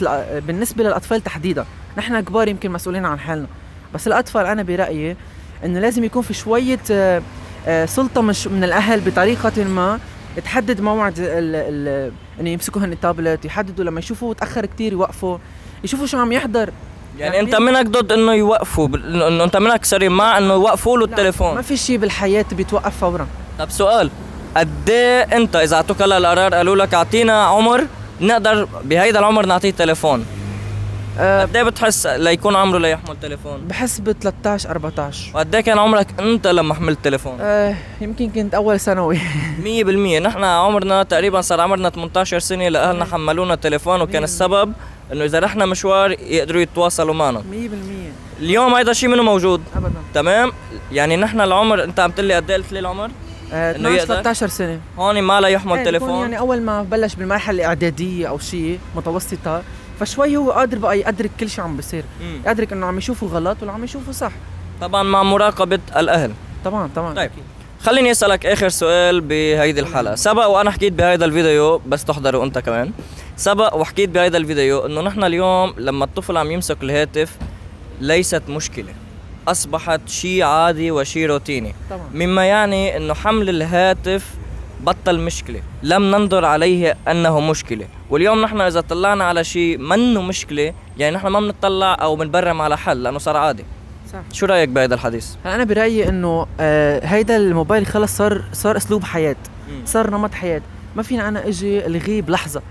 بالنسبه للاطفال تحديدا. نحن كبار يمكن مسؤولين عن حالنا، بس الاطفال انا برايي انه لازم يكون في شويه سلطه من الاهل بطريقه ما تحدد موعد انه يمسكوا هن التابلت، يحددوا لما يشوفوا تاخر كتير يوقفوا، يشوفوا شو عم يحضر، يعني انت منك ضد انه يوقفوا انه انت منك سوري مع انه يوقفوا له ما التليفون. في شيء بالحياه بيتوقف فورا. طب سؤال، قد ايه انت اذا اعطوك هلا القرار قالوا لك اعطينا عمر نقدر بهيدا العمر نعطيه تليفون، قد ايه بتحس ليكون عمره ليحمل تليفون؟ بحس ب 13 14. وقد ايه كان عمرك انت لما حملت تليفون؟ يمكن كنت اول ثانوي. 100%. نحن عمرنا تقريبا صار عمرنا 18 سنه لاهلنا حملونا تليفون، وكان السبب انه اذا رحنا مشوار يقدروا يتواصلوا معنا. 100%. اليوم هيدا الشيء منه موجود. ابدا. تمام. يعني نحن العمر انت عم تقول لي قد ايه قلت لي العمر؟ 12 13 سنه. هون ما لا يحمل بكون تليفون. يعني اول ما بلش بالمرحله الاعداديه او شيء متوسطه، فشوي هو قادر بقى يدرك كل شيء عم بيصير، يدرك انه عم يشوفوا غلط ولا عم يشوفوا صح. طبعا مع مراقبه الاهل. طبعا. طيب خليني اسالك اخر سؤال بهيدي الحلقه. سبق وانا حكيت بهيدا الفيديو، بس تحضروا انت كمان، سبق وحكيت بهيدا الفيديو انه نحن اليوم لما الطفل عم يمسك الهاتف ليست مشكله، اصبحت شيء عادي وشيء روتيني. طبعا. مما يعني انه حمل الهاتف بطل مشكله، لم ننظر عليه انه مشكله. واليوم نحن اذا طلعنا على شيء منه مشكله، يعني نحن ما بنطلع او بنبرم على حل لانه صار عادي. صح. شو رايك بهذا الحديث؟ انا برايي انه هيدا الموبايل خلص صار اسلوب حياه، صار نمط حياه، ما فينا انا اجي الغيه بلحظه.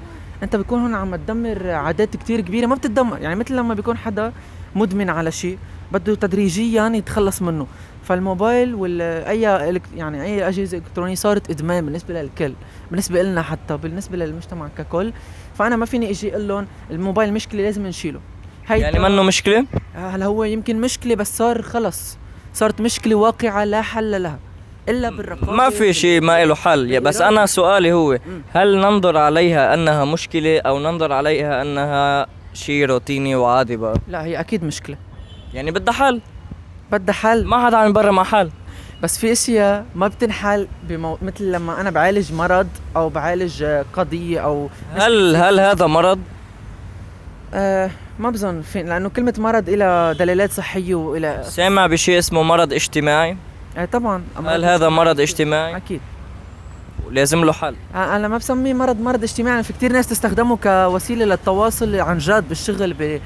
انت بيكون هون عم تدمر عادات كتير كبيره ما بتتدمر، يعني مثل لما بيكون حدا مدمن على شيء بده تدريجيا يتخلص منه. فالموبايل يعني اي اجهزه الكترونيه صارت ادمان بالنسبه للكل، بالنسبه لنا حتى بالنسبه للمجتمع ككل. فانا ما فيني اجي اقول لهم الموبايل مشكله لازم نشيله. يعني منه مشكله؟ هلا هو يمكن مشكله، بس صار خلص صارت مشكله واقعه لا حل لها الا بالرقابه. ما في شيء ما له حل. بس انا سؤالي هو هل ننظر عليها انها مشكله او ننظر عليها انها شيء روتيني وعادي بقى؟ لا، هي اكيد مشكله، يعني بدها حل. بدها حل. ما حدا عم يبرر مع حل. بس في اشياء ما بتنحل مثل لما انا بعالج مرض او بعالج قضيه او هل هذا مرض؟ ما بظن لانه كلمه مرض إلى دلالات صحيه والى سامع بشيء اسمه مرض اجتماعي؟ طبعا. هل هذا مرض اجتماعي؟ اكيد. ولازم له حل. انا ما بسميه مرض اجتماعي، في كتير ناس تستخدمه كوسيله للتواصل عن جد بالشغل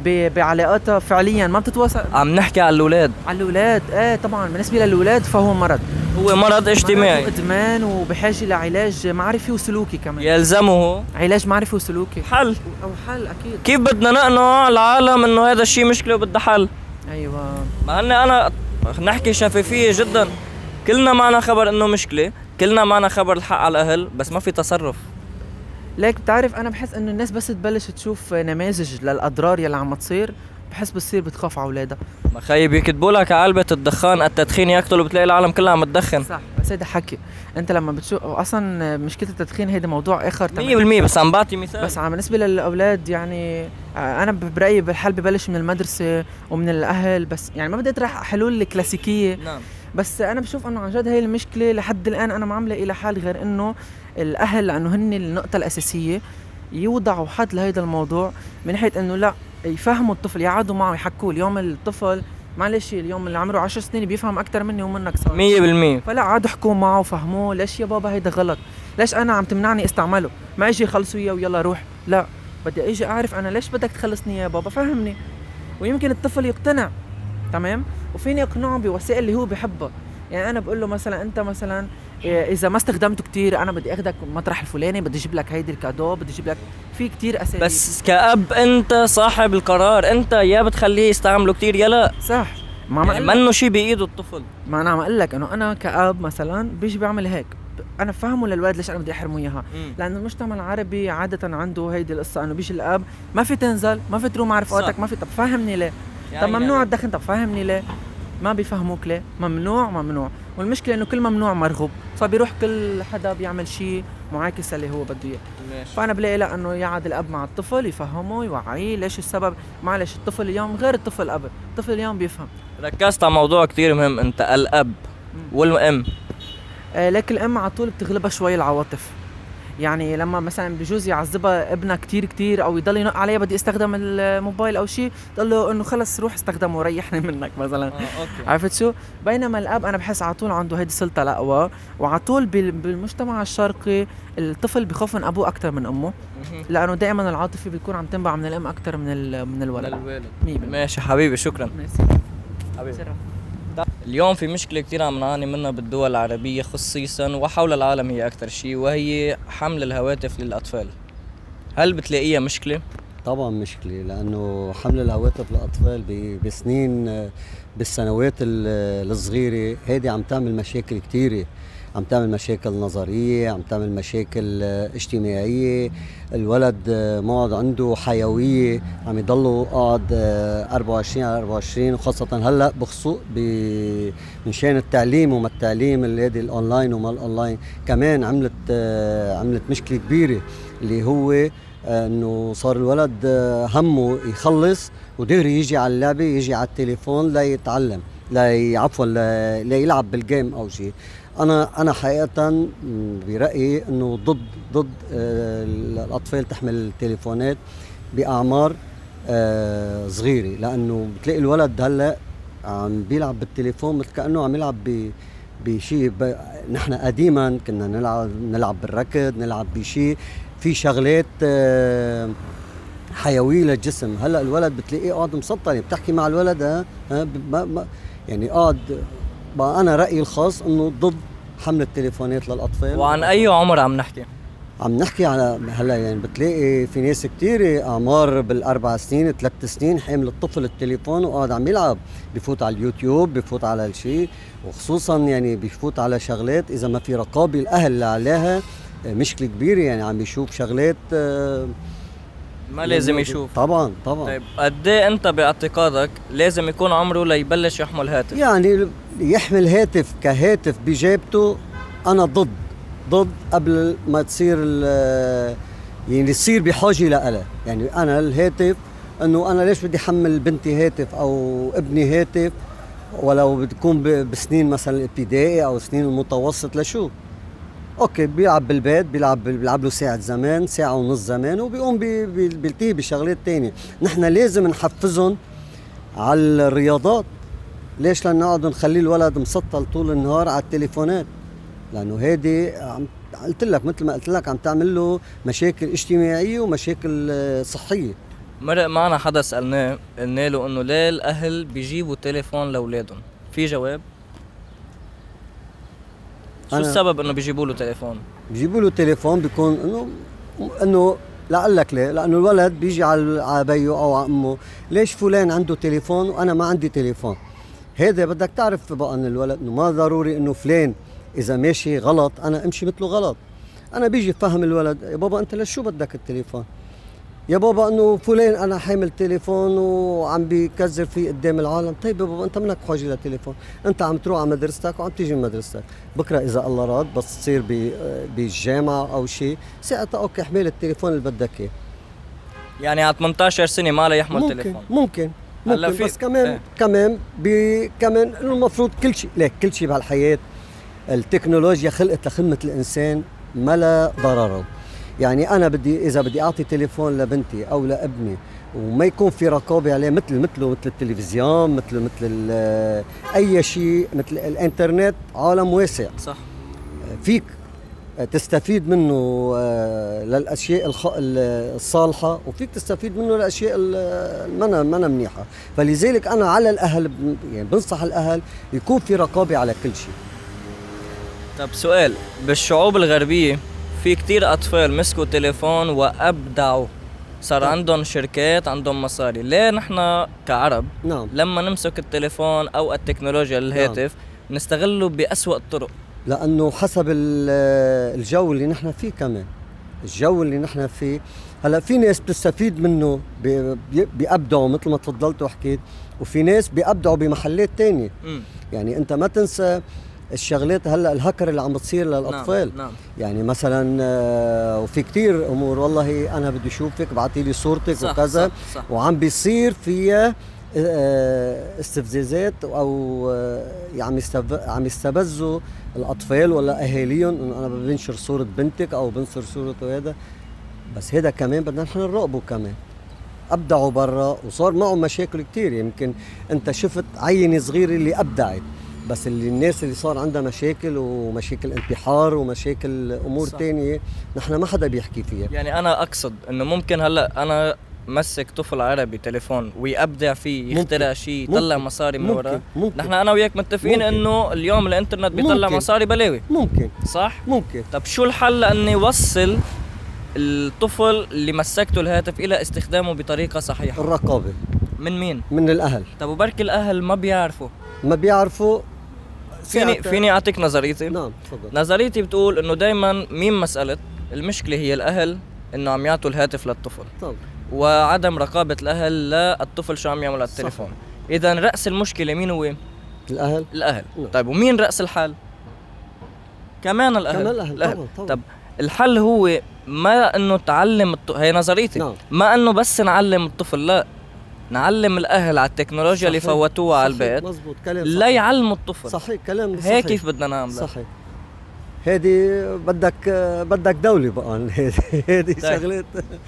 بعلاقاتها فعليا ما بتتواصل. عم نحكي على الاولاد. على الاولاد طبعا بالنسبه للاولاد فهو مرض، هو مرض اجتماعي، ادمان وبحاجه لعلاج معرفي وسلوكي كمان. يلزمه علاج معرفي وسلوكي، حل او حل اكيد. كيف بدنا نقنع العالم انه هذا الشيء مشكله وبده حل؟ ايوه. ما انا نحكي شفافيه جدا، كلنا معنا خبر انه مشكله، كلنا معنا خبر الحق على الاهل، بس ما في تصرف. ليك بتعرف انا بحس انه الناس بس تبلش تشوف نماذج للاضرار يلي عم تصير، بحس بتصير بتخاف على اولادها. ما خيي بيكتبوا لك على علبه الدخان التدخين يقتل، وبتلاقي العالم كلها عم تدخن. صح، بس هيدا حكي. انت لما بتشوف اصلا مشكله التدخين هيدا موضوع اخر 100%، بس عم بعطي مثال. بس بالنسبه للاولاد يعني انا برايي بالحل ببلش من المدرسه ومن الاهل، بس يعني ما بدي اطرح حلول الكلاسيكيه. نعم. بس انا بشوف انه عن جد هي المشكله لحد الان انا ما عامله الى حل غير انه الاهل، لانه هن النقطه الاساسيه، يوضعوا حد لهيدا الموضوع من ناحيه انه لا يفهموا الطفل، يقعدوا معه يحكوا. اليوم الطفل معلش اليوم اللي عمره 10 سنين بيفهم اكثر مني ومنك صار 100%. فلا قعدوا احكوا معه وفهموه ليش يا بابا هيدا غلط، ليش انا عم تمنعني استعمله، ما اجي خلصوا اياه ويلا روح، لا بدي اجي اعرف انا ليش بدك تخلصني يا بابا، فهمني. ويمكن الطفل يقتنع، تمام، وفيني اقنعه بوسائل اللي هو بحبها. يعني انا بقول له مثلا انت مثلا اذا ما استخدمته كتير انا بدي اخذك مطرح الفلاني، بدي اجيب لك هيدي الكادو، بدي اجيب لك في كتير اساليب. بس كأب انت صاحب القرار، انت يا بتخليه يستعمله كتير يا لا. صح. يعني منه شيء بايده الطفل. ما انا عم اقول لك انه انا كأب مثلا بيجي بعمل هيك، انا بفهمه للولد ليش انا بدي احرمه اياها، لانه المجتمع العربي عاده عنده هيدي القصه انه بيجي الاب ما في تنزل، ما في تروح مع رفقاتك، ما في. طب فهمني ليه؟ يعني طب ممنوع الدخن، طب فهمني ليه؟ ما بيفهموك ليه؟ ممنوع. والمشكله انه كل ممنوع مرغوب، فبيروح كل حدا بيعمل شيء معاكس اللي هو بده اياه. فانا بلاقي لا انه يقعد الاب مع الطفل يفهمه يوعيه ليش السبب. معلش الطفل اليوم غير الطفل قبل، الطفل اليوم بيفهم. ركزت على موضوع كتير مهم، انت الاب والام. لكن الام على طول بتغلبها شوي العواطف. يعني لما مثلا بجوز يعذبها ابنها كتير او يضل ينق عليها بدي استخدم الموبايل او شيء، تقول له انه خلص روح استخدمه وريحني منك مثلا. اوكي. عرفت شو؟ بينما الاب انا بحس على طول عنده هيدي السلطه الاقوى، وعلى طول بالمجتمع الشرقي الطفل بخاف من ابوه اكثر من امه، لانه دائما العاطفه بيكون عم تنبع من الام اكثر من الولد. ماشي حبيبي، شكرا ميرسي. حبيبي. اليوم في مشكلة كتير عم نعاني منها بالدول العربية خصيصا وحول العالم هي أكتر شيء، وهي حمل الهواتف للأطفال. هل بتلاقيها مشكلة؟ طبعا مشكلة، لأنه حمل الهواتف للأطفال بسنين، بالسنوات الصغيرة هيدي عم تعمل مشاكل كتيرة، عم تعمل مشاكل نظرية، عم تعمل مشاكل اجتماعية. الولد ما عاد عنده حيوية، عم يضلوا قاعد 24 على 24، وخاصة هلأ بخصوص من التعليم وما التعليم اللي هيدي الأونلاين وما الأونلاين كمان عملت مشكلة كبيرة، اللي هو انه صار الولد همه يخلص ودغري يجي على اللعبة، يجي على التليفون ليتعلم، عفوا ليلعب بالجيم او شيء. انا حقيقة برأيي انه ضد الاطفال تحمل التليفونات باعمار صغيرة، لانه بتلاقي الولد هلا عم بيلعب بالتليفون مثل كأنه عم يلعب بشيء. نحن قديما كنا نلعب بالركض، نلعب بشيء في شغلات حيوية للجسم. هلا الولد بتلاقيه قاعد مسطر، بتحكي مع الولد يعني قاعد. بقى انا رأيي الخاص انه ضد حمل التليفونات للاطفال. وعن اي عمر عم نحكي؟ عم نحكي على هلا يعني بتلاقي في ناس كتير اعمار بالاربع سنين 3 سنين حامل الطفل التليفون وقاعد عم يلعب، بفوت على اليوتيوب، بفوت على الشيء، وخصوصا يعني بفوت على شغلات اذا ما في رقابه الاهل اللي عليها مشكلة كبيرة. يعني عم يشوف شغلات ما لازم يشوف. طبعا. طيب قد ايه انت باعتقادك لازم يكون عمره ليبلش يحمل هاتف؟ يعني يحمل هاتف كهاتف بجيبته، انا ضد قبل ما تصير يعني يصير بحاجة لها. يعني انا الهاتف انه انا ليش بدي حمل بنتي هاتف او ابني هاتف ولو بتكون بسنين مثلا الابتدائي او سنين المتوسط؟ لشو؟ اوكي بيلعب بالبيت، بيلعب له ساعة زمان، ساعة ونص زمان، وبيقوم بيلتهي بشغلات تانية. نحن لازم نحفزهم على الرياضات. ليش نقعد نخلي الولد مسطل طول النهار على التليفونات؟ لانه هيدي قلت لك مثل ما قلت لك عم تعمل له مشاكل اجتماعية ومشاكل صحية. مرق معنا حدا سألناه، قلنا له انه ليه الاهل بيجيبوا تليفون لاولادهم؟ في جواب؟ شو السبب انه بيجيبوا له تليفون؟ بيجيبوا له تليفون بيكون انه لقلك ليه؟ لانه الولد بيجي على بيه او على امه، ليش فلان عنده تليفون وانا ما عندي تليفون؟ هذا بدك تعرف بقى ان الولد انه ما ضروري انه فلان اذا ماشي غلط انا امشي مثله غلط. انا بيجي فهم الولد، يا بابا انت ليش شو بدك التليفون؟ يا بابا انه فلان انا حامل تليفون وعم بيكذب فيه قدام العالم. طيب يا بابا انت منك بحاجه لتليفون، انت عم تروح على مدرستك وعم تيجي من مدرستك، بكره اذا الله راد بس تصير بالجامعه او شيء ساعتها اوكي احمل التليفون اللي بدك اياه. يعني على 18 سنه ما له يحمل تليفون؟ ممكن بس كمان كمان المفروض كل شيء، ليك كل شيء بهالحياه التكنولوجيا خلقت لخدمه الانسان ما لا ضرره. يعني انا اذا بدي اعطي تليفون لبنتي او لابني وما يكون في رقابه عليه مثل التلفزيون، مثل اي شيء، مثل الانترنت، عالم واسع صح، فيك تستفيد منه للاشياء الصالحه، وفيك تستفيد منه للاشياء المنا منيحه. فلذلك انا على الاهل يعني بنصح الاهل يكون في رقابه على كل شيء. طب سؤال، بالشعوب الغربيه في كتير أطفال مسكوا تليفون وأبدعوا، صار عندهم شركات، عندهم مصاري. ليه نحن كعرب لما نمسك التليفون أو التكنولوجيا الهاتف نستغله بأسوأ الطرق؟ لأنه حسب الجو اللي نحن فيه. كمان الجو اللي نحن فيه هلا في ناس بتستفيد منه بيأبدعوا مثل ما تفضلت وحكيت، وفي ناس بيأبدعوا بمحلات تانية. يعني أنت ما تنسى الشغلات هلا الهاكر اللي عم بتصير للاطفال. نعم. يعني مثلا وفي كتير امور والله انا بدي اشوفك، ابعتي لي صورتك صح، وكذا. صح. وعم بيصير فيها استفزازات او عم يستبزوا الاطفال ولا اهاليهم انه انا بنشر صوره بنتك او بنشر صوره هذا. بس هذا كمان بدنا نحن نراقبه كمان. ابدعوا برا وصار معهم مشاكل كتير. يمكن انت شفت عينه صغيره اللي ابدعت، بس اللي الناس اللي صار عندها مشاكل ومشاكل انتحار ومشاكل امور تانية نحن ما حدا بيحكي فيها. يعني انا اقصد انه ممكن هلا انا مسك طفل عربي تليفون ويبدع فيه، يخترع شيء، يطلع مصاري من وراه. نحن انا وياك متفقين انه اليوم الانترنت بيطلع مصاري بلاوي. ممكن صح؟ ممكن. طب شو الحل لاني يوصل الطفل اللي مسكته الهاتف الى استخدامه بطريقه صحيحه؟ الرقابه. من مين؟ من الاهل. طب وبركي الاهل ما بيعرفوا فيني اعطيك نظريتي؟ نعم تفضل. نظريتي بتقول انه دائما مين مساله المشكله هي الاهل، انه عم يعطوا الهاتف للطفل. طبعا. وعدم رقابه الاهل للطفل شو عم يعمل على التليفون. اذا راس المشكله مين هو؟ الاهل. نعم. طيب ومين راس الحل؟ كمان الاهل. طبعا. طب الحل هو ما انه تعلم هي نظريتي. نعم. ما انه بس نعلم الطفل، لا، نعلم الاهل على التكنولوجيا اللي فوتوها على البيت. مزبوط. كلام لا يعلموا الطفل. صحيح. كلام صحيح. هيك كيف بدنا نعمل؟ صحيح. هذه بدك دولة بقى. هذه شغلات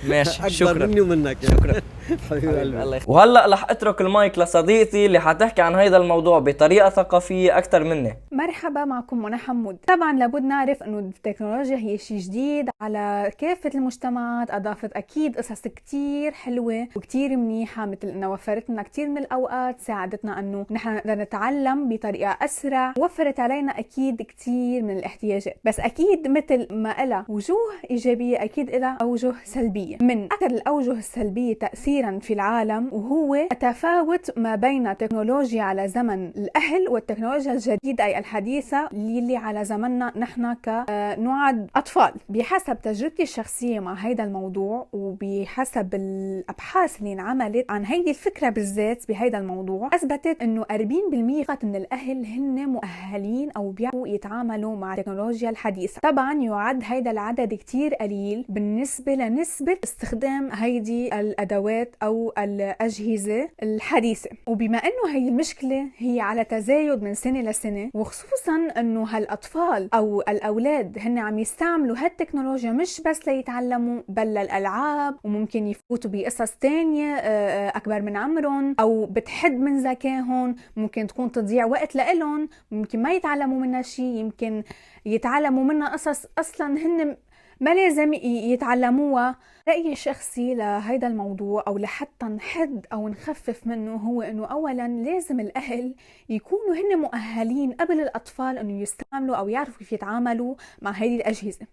ماشي. شكرا مني ومنك. شكرا حبيبي قلبي. وهلا رح اترك المايك لصديقتي اللي حتحكي عن هذا الموضوع بطريقه ثقافيه اكثر مني. مرحبا، معكم منى حمود. طبعا لابد نعرف انه التكنولوجيا هي شيء جديد على كافه المجتمعات، اضافت اكيد قصص كتير حلوه وكتير منيحه، مثل انه وفرت لنا كتير من الاوقات، ساعدتنا انه نحن نقدر نتعلم بطريقه اسرع، وفرت علينا اكيد كتير من الاحتياجات. بس اكيد مثل ما لها وجوه ايجابيه اكيد لها اوجه سلبيه. من اكثر الاوجه السلبيه تاثيرا في العالم وهو التفاوت ما بين التكنولوجيا على زمن الاهل والتكنولوجيا الجديده اي الحديثه اللي على زمننا نحن كنعد اطفال. بحسب تجربتي الشخصيه مع هذا الموضوع وبحسب الابحاث اللي انعملت عن هيدي الفكره بالذات بهذا الموضوع، اثبتت انه 40% من الاهل هن مؤهلين او بيعرفوا يتعاملوا مع التكنولوجيا الحديثة. طبعا يعد هيدا العدد كتير قليل بالنسبة لنسبة استخدام هيدي الأدوات أو الأجهزة الحديثة. وبما أنه هي المشكلة هي على تزايد من سنة لسنة، وخصوصا أنه هالأطفال أو الأولاد هن عم يستعملوا هالتكنولوجيا مش بس ليتعلموا بل للألعاب، وممكن يفوتوا بقصص تانية أكبر من عمرهم أو بتحد من ذكائهم، ممكن تكون تضيع وقت لإلهم، ممكن ما يتعلموا منها شيء، يمكن يتعلموا منها قصص أصلاً هن ما لازم يتعلموها. رأيي الشخصي لهيدا الموضوع أو لحتى نحد أو نخفف منه هو أنه أولاً لازم الأهل يكونوا هن مؤهلين قبل الأطفال أنه يستعملوا أو يعرفوا كيف يتعاملوا مع هيدي الأجهزة.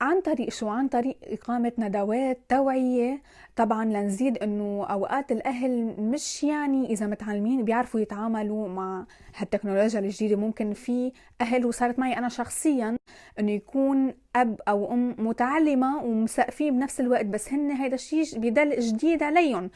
عن طريق شو؟ عن طريق إقامة ندوات توعية. طبعا لنزيد انه اوقات الاهل مش يعني اذا متعلمين بيعرفوا يتعاملوا مع هالتكنولوجيا الجديدة. ممكن في اهل، وصارت معي انا شخصيا، انه يكون اب او ام متعلمة ومثقفين بنفس الوقت، بس هن هيدا الشيء بدل جديد عليهم.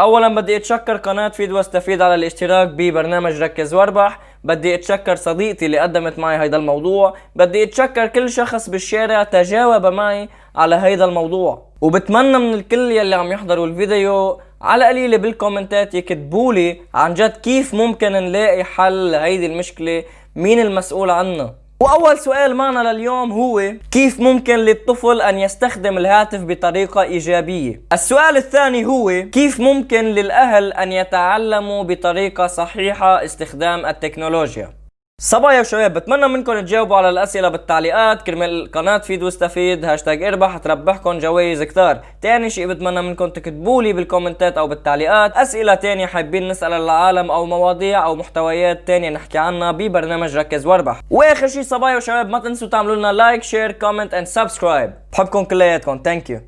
اولا بدي اتشكر قناة فيد واستفيد على الاشتراك ببرنامج ركز واربح. بدي اتشكر صديقتي اللي قدمت معي هيدا الموضوع. بدي اتشكر كل شخص بالشارع تجاوب معي على هيدا الموضوع. وبتمنى من الكل يلي عم يحضروا الفيديو على قليلة بالكومنتات يكتبولي عن جد كيف ممكن نلاقي حل لهيدي المشكلة، مين المسؤول عنها. وأول سؤال معنا لليوم هو كيف ممكن للطفل أن يستخدم الهاتف بطريقة إيجابية. السؤال الثاني هو كيف ممكن للأهل أن يتعلموا بطريقة صحيحة استخدام التكنولوجيا. صبايا وشباب، بتمنى منكم تجاوبوا على الأسئلة بالتعليقات كرمال قناة فيد واستفيد هاشتاج اربح تربحكم جوائز كتار. تاني شيء بتمنى منكم تكتبولي بالكومنتات أو بالتعليقات أسئلة تانية حابين نسأل العالم أو مواضيع أو محتويات تانية نحكي عنها ببرنامج ركز واربح. وآخر شيء صبايا وشباب، ما تنسوا تعملوا لنا لايك شير كومنت اند سبسكرايب. بحبكم كلياتكم. ثانك يو.